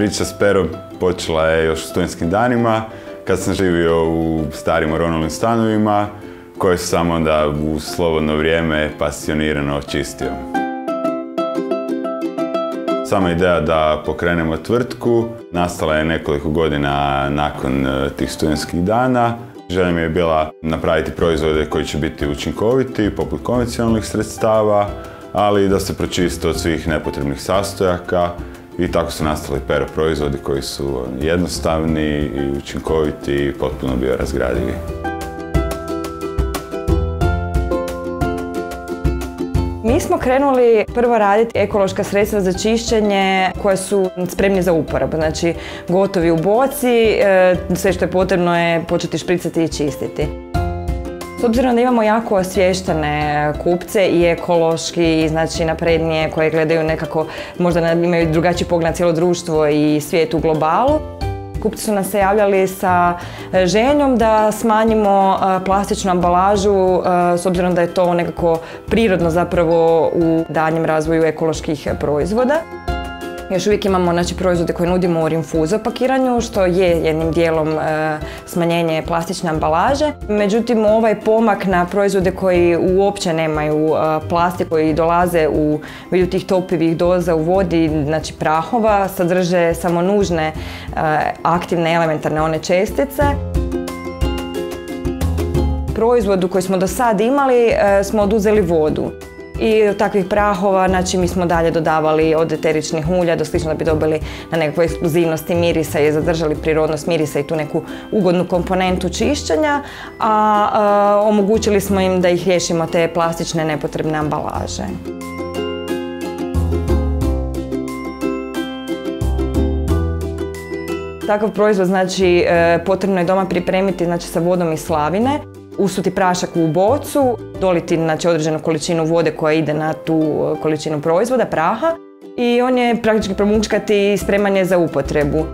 Priča s perom počela je još u studentskim danima, kad sam živio u starim oronulnim stanovima, koje sam samo onda u slobodno vrijeme pasionirano čistio. Sama ideja da pokrenemo tvrtku nastala je nekoliko godina nakon tih studentskih dana. Želja mi je bila napraviti proizvode koji će biti učinkoviti, poput konvencionalnih sredstava, ali da se pročiste od svih nepotrebnih sastojaka. I tako su nastali pero proizvodi koji su jednostavni i učinkoviti i potpuno biorazgradivi. Mi smo krenuli prvo raditi ekološka sredstva za čišćenje koja su spremni za uporabu, znači gotovi u boci, sve što je potrebno je početi špricati i čistiti. S obzirom da imamo jako osviještene kupce i ekološki, znači naprednije, koje gledaju nekako, možda imaju drugačiji pogled na cijelo društvo i svijet u globalu, kupci su nas se javljali sa željom da smanjimo plastičnu ambalažu, s obzirom da je to nekako prirodno zapravo u daljnjem razvoju ekoloških proizvoda. Još uvijek imamo proizvode koje nudimo u rinfuzo pakiranju, što je jednim dijelom smanjenje plastične ambalaže. Međutim, ovaj pomak na proizvode koji uopće nemaju plastik, koji dolaze u vidu tih topivih doza u vodi, znači prahova, sadrže samo nužne aktivne elementarne one čestice. Proizvodu koji smo do sad imali smo oduzeli vodu. I od takvih prahova, znači, mi smo dalje dodavali od eteričnih ulja do slično da bi dobili na nekakvu ekskluzivnosti mirisa i zadržali prirodnost mirisa i tu neku ugodnu komponentu čišćenja, a omogućili smo im da ih riješimo te plastične nepotrebne ambalaže. Takav proizvod, znači, potrebno je doma pripremiti, znači, sa vodom iz slavine, usuti prašak u bocu, doliti, znači, određenu količinu vode koja ide na tu količinu proizvoda, praha, i on je praktički promućkati i spreman je za upotrebu.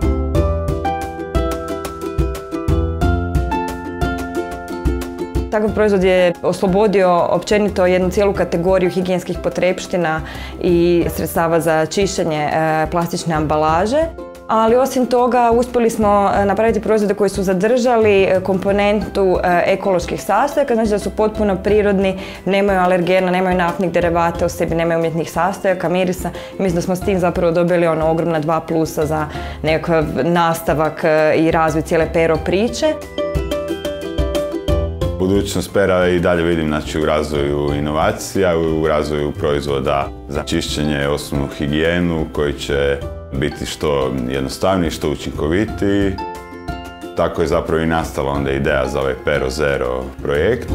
Takav proizvod je oslobodio općenito jednu cijelu kategoriju higijenskih potrepština i sredstava za čišćenje plastične ambalaže. Ali osim toga uspjeli smo napraviti proizvode koji su zadržali komponentu ekoloških sastojaka, znači da su potpuno prirodni, nemaju alergena, nemaju naftnih derivata u sebi, nemaju umjetnih sastojaka, mirisa. Mislim da smo s tim zapravo dobili ogromna 2 plusa za nekakav nastavak i razvoj cijele pero priče. Budućnost pera i dalje vidim, znači, u razvoju inovacija, u razvoju proizvoda za čišćenje, osnovnu higijenu koji će biti što jednostavniji, što učinkovitiji. Tako je zapravo i nastala onda ideja za ovaj Pero Zero projekt.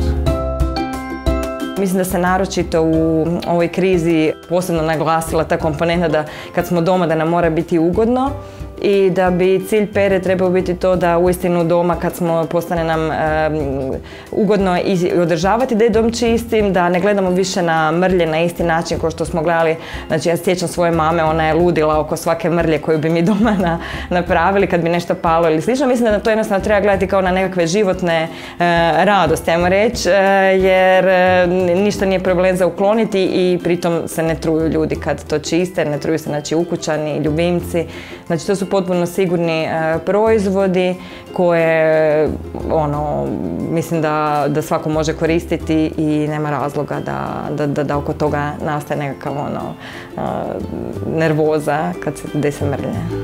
Mislim da se naročito u ovoj krizi posebno naglasila ta komponenta da kad smo doma da nam mora biti ugodno i da bi cilj pere trebao biti to da uistinu doma kad smo postane nam ugodno i održavati da je dom čistim, da ne gledamo više na mrlje na isti način kao što smo gledali. Znači, ja sjećam svoje mame, ona je ludila oko svake mrlje koju bi mi doma napravili kad bi nešto palo ili slično. Mislim da to jednostavno treba gledati kao na nekakve životne radosti, ajmo reći, jer ništa nije problem za ukloniti i pritom se ne truju ljudi kad to čiste, ne truju se, znači, ukućani, ljubimci. Znači, to su potpuno sigurni proizvodi koje, mislim da svako može koristiti i nema razloga da oko toga nastaje nekakav nervoza kad se dese mrlje.